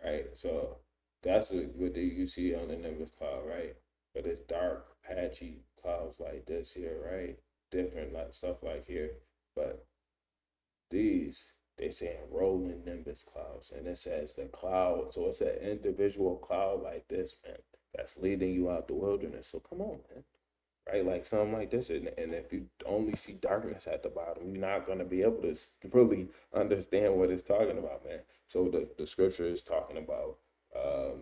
Right? So that's what you see on the nimbus cloud, right? But it's dark, patchy clouds like this here, right? Different like stuff like here. But these they saying rolling nimbus clouds, and it says the cloud. So it's an individual cloud like this, man, that's leading you out the wilderness. So come on, man, right? Like something like this, and if you only see darkness at the bottom, you're not gonna be able to really understand what it's talking about, man. So the scripture is talking about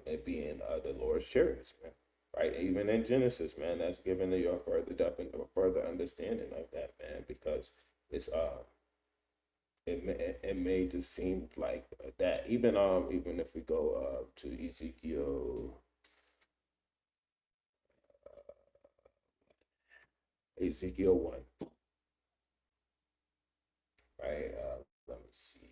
it being the Lord's chariots, man. Right, even in Genesis, man, that's giving you a further understanding of that, man, because it's it may just seem like that. Even if we go to Ezekiel 1, right? Let me see.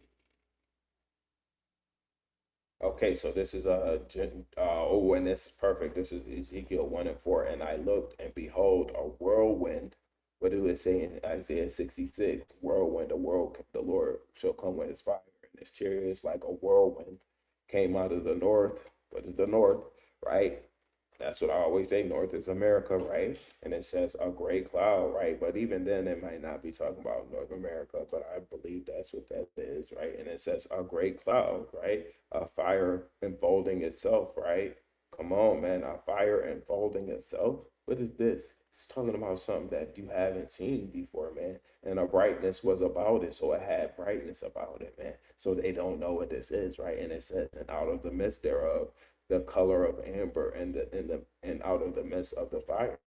Okay, so this is oh, and this is perfect. This is Ezekiel 1 and 4. And I looked, and behold, a whirlwind. What do it say in Isaiah 66? Whirlwind, the Lord shall come with his fire, and his chariots like a whirlwind came out of the north. What is the north, right? That's what I always say. North is America, right? And it says a great cloud, right? But even then, it might not be talking about North America, but I believe that's what that is, right? And it says a great cloud, right? A fire enfolding itself, right? Come on, man. A fire enfolding itself. What is this? It's talking about something that you haven't seen before, man. And a brightness was about it. So it had brightness about it, man. So they don't know what this is, right? And it says, and out of the midst thereof, the color of amber and out of the midst of the fire.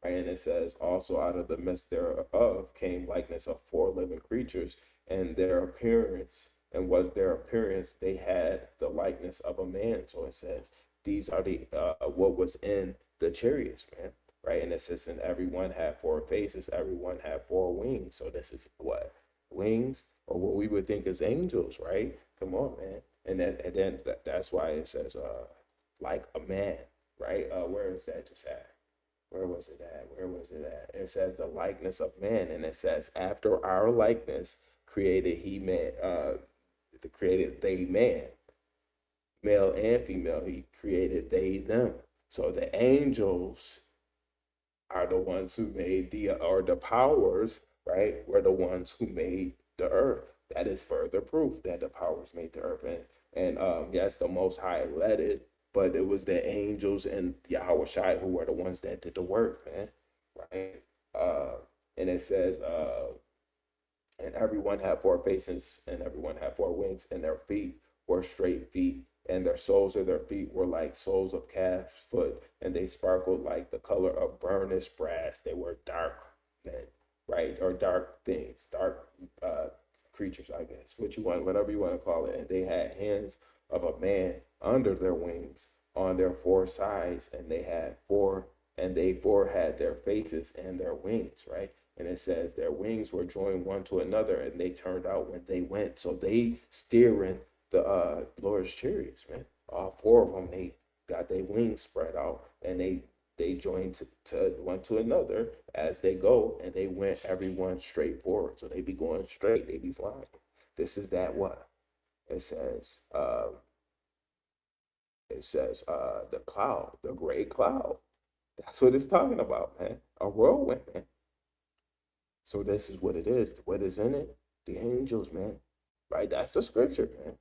And it says also out of the midst thereof came likeness of four living creatures, and their appearance and was their appearance they had the likeness of a man. So it says these are the what was in the chariots, man. Right, and it says, and everyone had four faces, everyone had four wings. So this is what wings, or what we would think is angels, right? Come on, man. And then that's why it says like a man, right? Where is that just at? Where was it at? Where was it at? It says the likeness of man, and it says after our likeness created he man, created they man, male and female. He created they them. So the angels are the ones who made the powers, right? Were the ones who made the earth. That is further proof that the powers made the earth. And yes, the Most High led it, but it was the angels and Yahweh Shai who were the ones that did the work, man. Right? Uh, and it says, and everyone had four faces, and everyone had four wings, and their feet were straight feet, and their soles of their feet were like soles of calf's foot, and they sparkled like the color of burnished brass. They were dark men, right? Or dark things, dark creatures, I guess, what you want, whatever you want to call it. And they had hands of a man under their wings on their four sides, and they had four, and they four had their faces and their wings, right? And it says their wings were joined one to another, and they turned out when they went. So they steering the Lord's chariots, man. All four of them, they got their wings spread out, and they joined to one to another as they go, and they went everyone straight forward. So they be going straight, they be flying. This is that what it says. The cloud, the great cloud. That's what it's talking about, man. A whirlwind, man. So this is what it is. What is in it? The angels, man. Right? That's the scripture, man.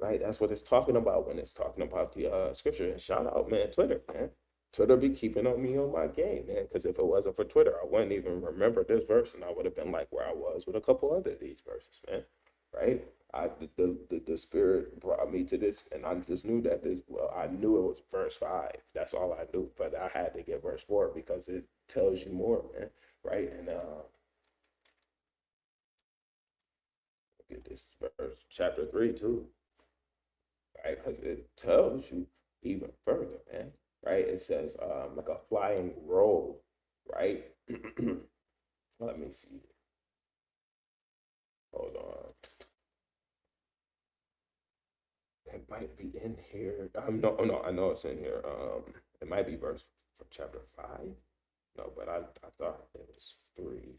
Right? That's what it's talking about when it's talking about the scripture. And shout out, man, Twitter, man. Twitter be keeping on me on my game, man. Because if it wasn't for Twitter, I wouldn't even remember this verse, and I would have been like where I was with a couple other of these verses, man. Right? The spirit brought me to this, and I just knew that this. Well, I knew it was verse 5. That's all I knew, but I had to get verse 4 because it tells you more, man. Right? And get this verse, chapter 3 too. Right? Because it tells you even further, man. Right? It says like a flying roll, right? Let me see. Hold on. It might be in here. No, I know it's in here. It might be verse from chapter 5. No, but I thought it was 3.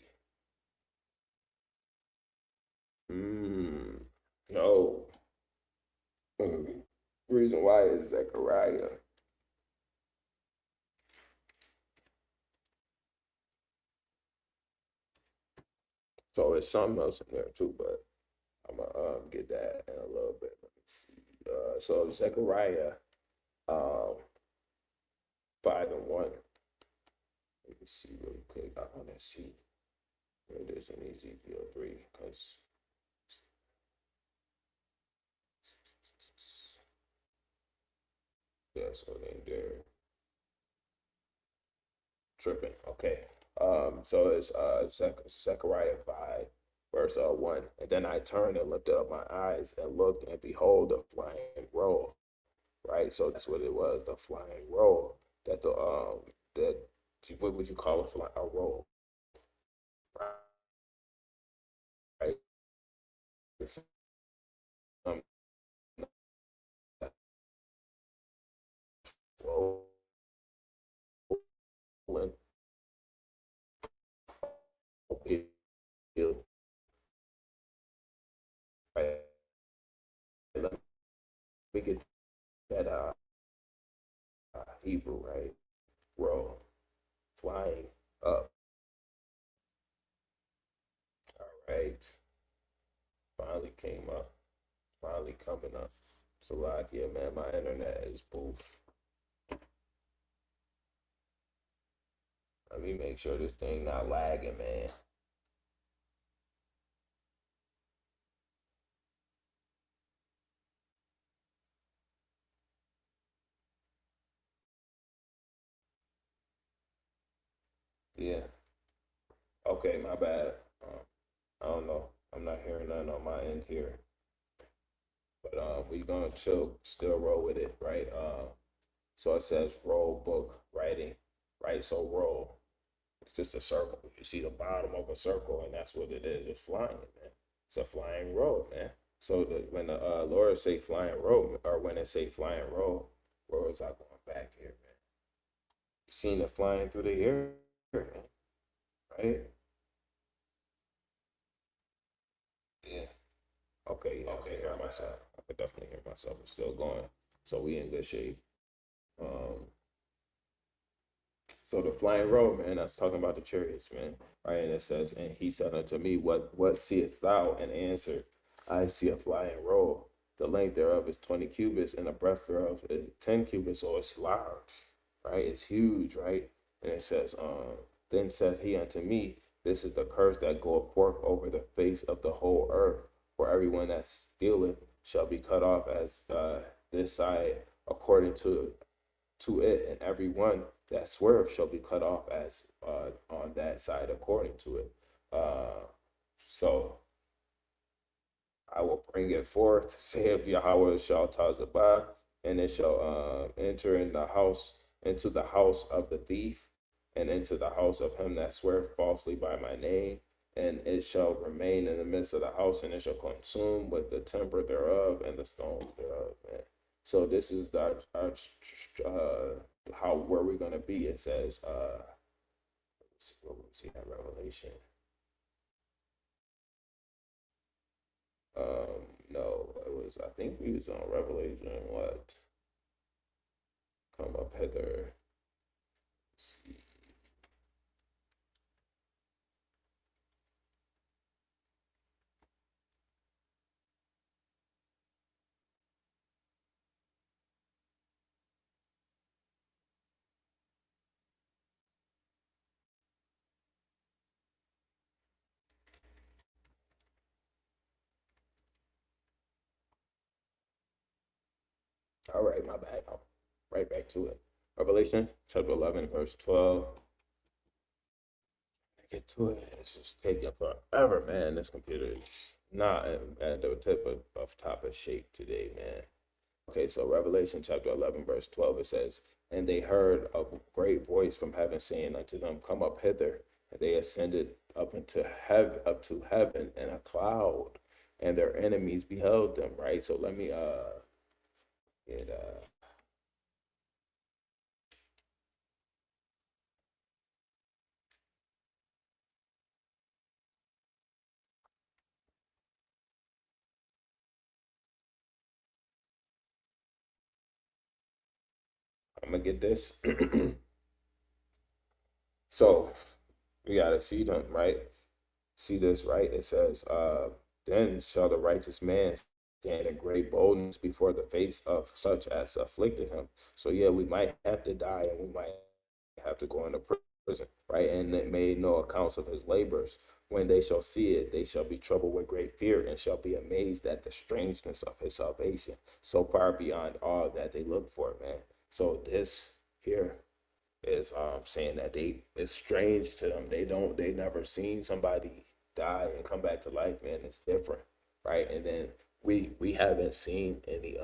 No. Reason why is Zechariah. So it's something else in there too, but I'm gonna get that in a little bit. Let me see. So Zechariah, um, 5:1. Let me see really quick. I want to see where it is in Ezekiel 3, because yeah, so then they're tripping. Okay. So it's Zechariah 5, verse 1. And then I turned and lifted up my eyes and looked, and behold, a flying roll. Right. So that's what it was, the flying roll. That that what would you call a roll? Right. It's some rolling. Right. Let me get that Hebrew right. Roll, flying up. All right. Finally came up. Finally coming up. So like, yeah, man, my internet is boof. Let me make sure this thing not lagging, man. Yeah. Okay, my bad. I don't know. I'm not hearing nothing on my end here. But we gonna still roll with it, right? So it says roll book writing, right? So roll. It's just a circle. You see the bottom of a circle, and that's what it is. It's flying, man. It's a flying roll, man. So when the Lord say flying roll, or when it say flying roll, where was I going back here, man? You seen it flying through the air, man, right? Yeah. Okay, yeah, okay, I can hear myself. I could definitely hear myself. It's still going. So we in good shape. Um, so the flying roll, man, that's talking about the chariots, man. Right. And it says, and he said unto me, what seest thou? And answered, I see a flying roll. The length thereof is 20 cubits, and the breadth thereof is 10 cubits, so it's large, right? It's huge, right? And it says, then saith he unto me, this is the curse that goeth forth over the face of the whole earth, for everyone that stealeth shall be cut off as this side according to it, and every one that swerve shall be cut off as on that side according to it. So I will bring it forth, saith Yahweh shall Tazabah, and it shall enter in the house, into the house of the thief, and into the house of him that sweareth falsely by my name, and it shall remain in the midst of the house, and it shall consume with the timber thereof and the stones thereof. Man. So this is how where we're gonna be. It says, let's see, what was he at Revelation? No, it was. I think we was on Revelation. What? Come up hither. Let's see. All right, my bad. I'm right back to it. Revelation chapter 11, verse 12. Get to it. It's just taking forever, man. This computer is not at the tip of top of shape today, man. Okay, so Revelation chapter 11, verse 12, it says, and they heard a great voice from heaven saying unto them, come up hither. And they ascended up to heaven in a cloud, and their enemies beheld them, right? So let me get I'm gonna get this. So we gotta see them, right? See this, right? It says, then shall the righteous man stand in great boldness before the face of such as afflicted him. So yeah, we might have to die and we might have to go into prison, right? And it made no accounts of his labors. When they shall see it, they shall be troubled with great fear and shall be amazed at the strangeness of his salvation, so far beyond all that they look for, man. So this here is saying that it's strange to them. They never seen somebody die and come back to life, man. It's different, right? And then we haven't seen any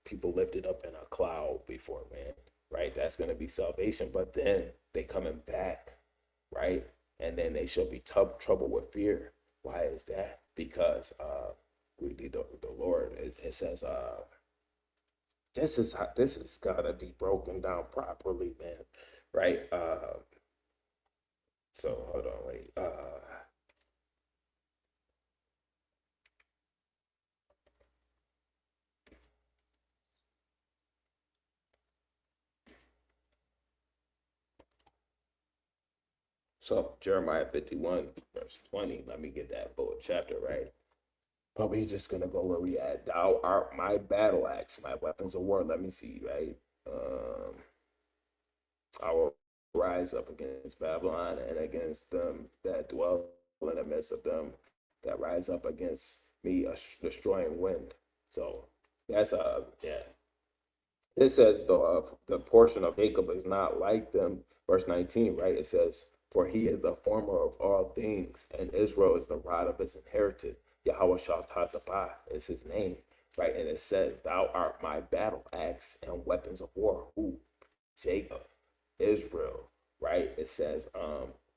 people lifted up in a cloud before, man. Right? That's gonna be salvation. But then they coming back, right? And then they shall be trouble with fear. Why is that? Because the Lord, it says this is gotta be broken down properly, man. Right? So hold on, wait. So Jeremiah 51, verse 20. Let me get that full chapter right. But we just gonna go where we at. Thou art my battle axe, my weapons of war. Let me see, right? I will rise up against Babylon and against them that dwell in the midst of them that rise up against me, a destroying wind. So that's yeah. It says the portion of Jacob is not like them. Verse 19, right? It says, for he is the former of all things, and Israel is the rod of his inheritance. Yahweh Shal is his name, right? And it says, thou art my battle axe and weapons of war. Who? Jacob, Israel, right? It says,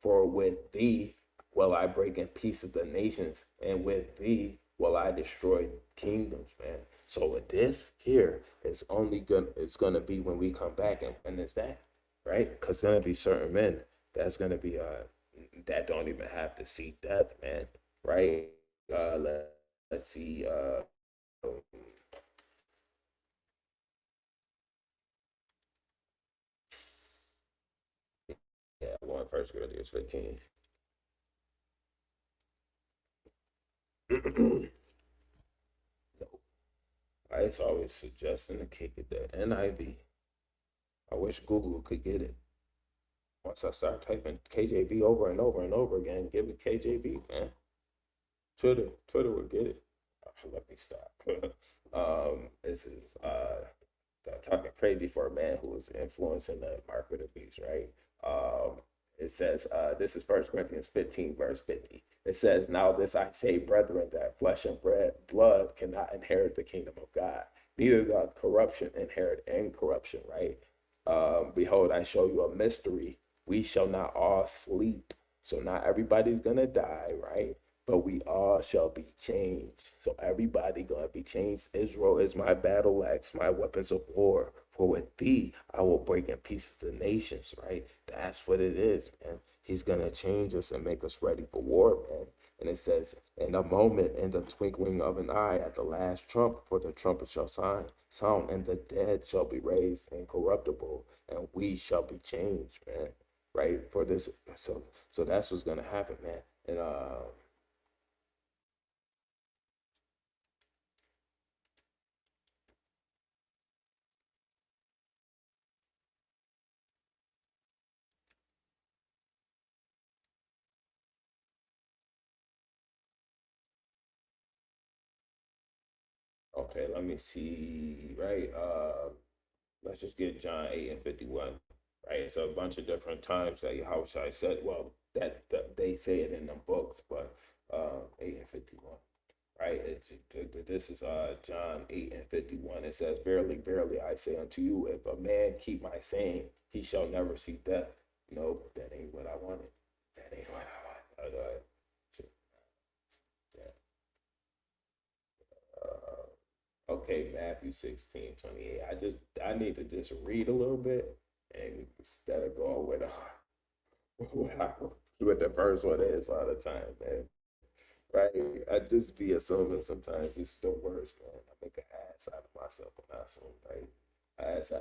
for with thee will I break in pieces the nations, and with thee will I destroy kingdoms, man. So with this here, it's gonna be when we come back, and it's that, right? Because gonna be certain men that's gonna be that don't even have to see death, man, right? Let's see, yeah, 1 Corinthians 15. It's always suggesting to kick it the NIV. I wish Google could get it. Once I start typing KJV over and over and over again, give it KJV, man. Twitter will get it. Let me stop. This is talking crazy for a man who was influencing the market of beats, right? It says, this is First Corinthians 15, verse 50. It says, now this I say, brethren, that flesh and blood cannot inherit the kingdom of God. Neither doth corruption inherit incorruption, right? Behold, I show you a mystery. We shall not all sleep. So not everybody's gonna die, right? But we all shall be changed. So everybody gonna be changed. Israel is my battle axe, my weapons of war. For with thee, I will break in pieces the nations, right? That's what it is, man. He's gonna change us and make us ready for war, man. And it says, in a moment, in the twinkling of an eye, at the last trump, for the trumpet shall sound, and the dead shall be raised incorruptible, and we shall be changed, man. Right? For this, so that's what's gonna happen, man. And okay, let me see. Right? Let's just get John 8 and 51. Right? It's a bunch of different times that Yahweh said, well, that they say it in the books, but 8 and 51. Right? This is John 8 and 51. It says, verily, verily, I say unto you, if a man keep my saying, he shall never see death. No, that ain't what I wanted. That ain't what I want. Okay, Matthew 16:28. I need to just read a little bit and instead of going with what the first one is all the time, man. Right? I just be assuming sometimes it's the worst, man. I make an ass out of myself when I assume, right?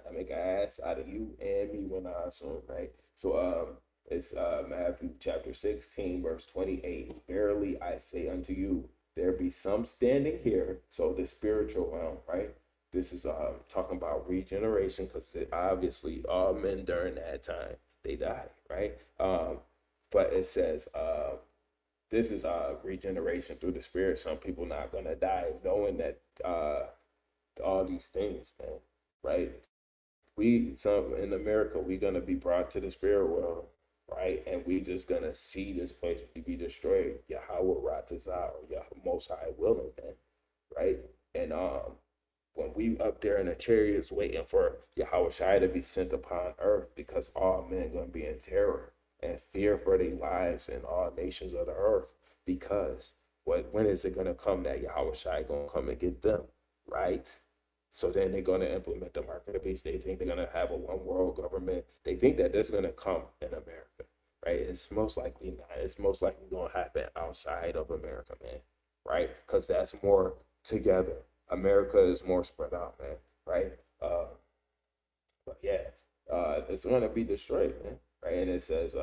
I make an ass out of you and me when I assume, right? So it's Matthew chapter 16, verse 28. Verily I say unto you, there be some standing here. So the spiritual realm, right? This is talking about regeneration, because obviously all men during that time they died, right? But it says this is regeneration through the spirit. Some people not gonna die knowing that all these things, man, right? We some in America, we gonna be brought to the spirit world, right? And we just gonna see this place be destroyed. Yahweh Ratazah, or Yahweh Most High willing, man, right? And when we up there in the chariots waiting for Yahweh Shai to be sent upon earth, because all men gonna be in terror and fear for their lives in all nations of the earth, because when is it gonna come that Yahweh Shai gonna come and get them, right? So then they're going to implement the mark of the beast. They think they're going to have a one world government. They think that this is going to come in America, right? It's most likely not. It's most likely going to happen outside of America, man, right? Because that's more together. America is more spread out, man, right? But yeah, it's going to be destroyed, man, right? And it says,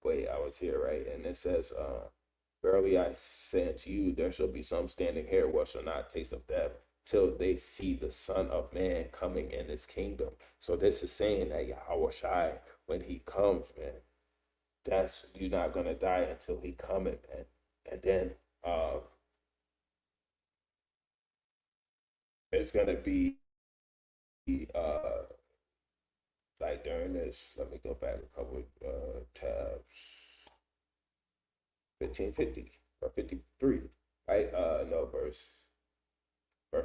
wait, I was here, right? And it says, verily I say unto you, there shall be some standing here which shall not taste of death till they see the Son of Man coming in his kingdom. So this is saying that Yahweh Shai, when he comes, man, that's you're not gonna die until he coming, man. And then it's gonna be uh like during this, let me go back a couple tabs. 1550 or 53, right? No, verse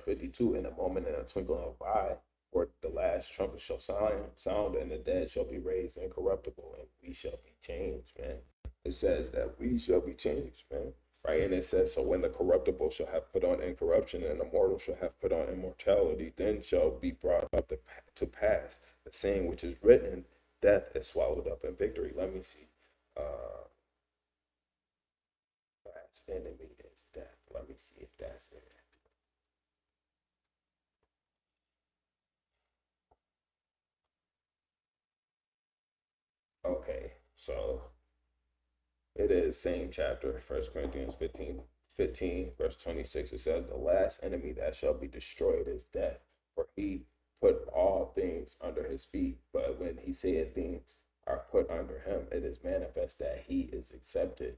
52, in a moment in a twinkling of an eye, for the last trumpet shall sound, and the dead shall be raised incorruptible, and we shall be changed, man. It says that we shall be changed, man. Right? And it says, so when the corruptible shall have put on incorruption, and the mortal shall have put on immortality, then shall be brought up to pass the saying which is written, death is swallowed up in victory. Let me see. Last enemy is death. Let me see if that's it. Okay, so it is same chapter, First Corinthians 15, verse 26. It says, the last enemy that shall be destroyed is death, for he put all things under his feet. But when he said things are put under him, it is manifest that he is accepted,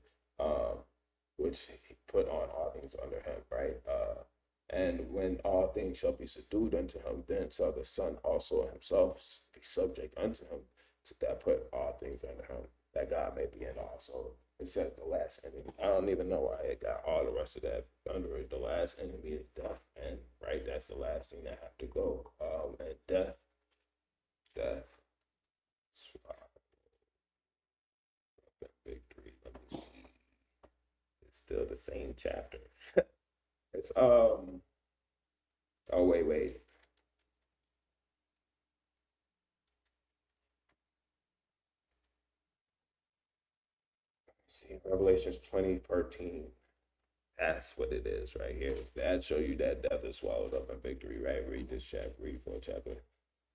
which he put on all things under him, right? And when all things shall be subdued unto him, then shall the Son also himself be subject unto him. that put all things under him, that God may be in all. So it said the last enemy. I don't even know why it got all the rest of that under it. The last enemy is death, and right, that's the last thing that have to go. And death, victory. Let me see. It's still the same chapter. It's Oh wait. See, Revelations 20:13. That's what it is right here. That show you that death is swallowed up in victory, right? Read this chapter, read full chapter.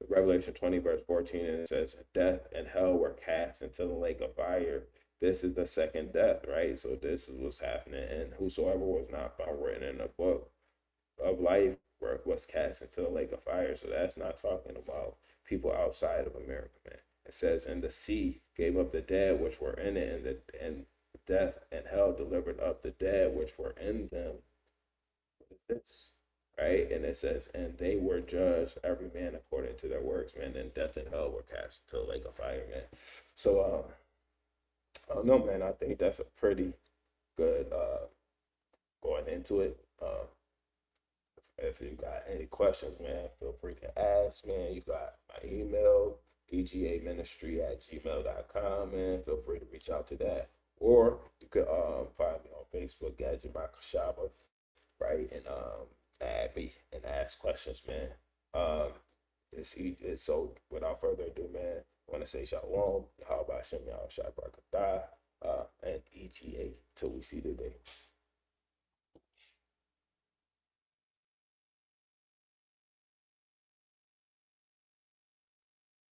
Revelation 20, verse 14, and it says, Death and hell were cast into the lake of fire. This is the second death, right? So this is what's happening. And whosoever was not found written in the book of life was cast into the lake of fire. So that's not talking about people outside of America, man. It says, and the sea gave up the dead which were in it, and death and hell delivered up the dead which were in them. What is this? Right? And it says, and they were judged, every man according to their works, man. And death and hell were cast to the lake of fire, man. So, I don't know, man. I think that's a pretty good going into it. If you got any questions, man, feel free to ask, man. You got my email, egaministry@gmail.com, man. Feel free to reach out to that. Or you could find me on Facebook, Gadget by Kashaba, right? And add me and ask questions, man. So without further ado, man, I want to say shalom, how about Shem Yahweh Shai Barakatah, and EGA till we see the day.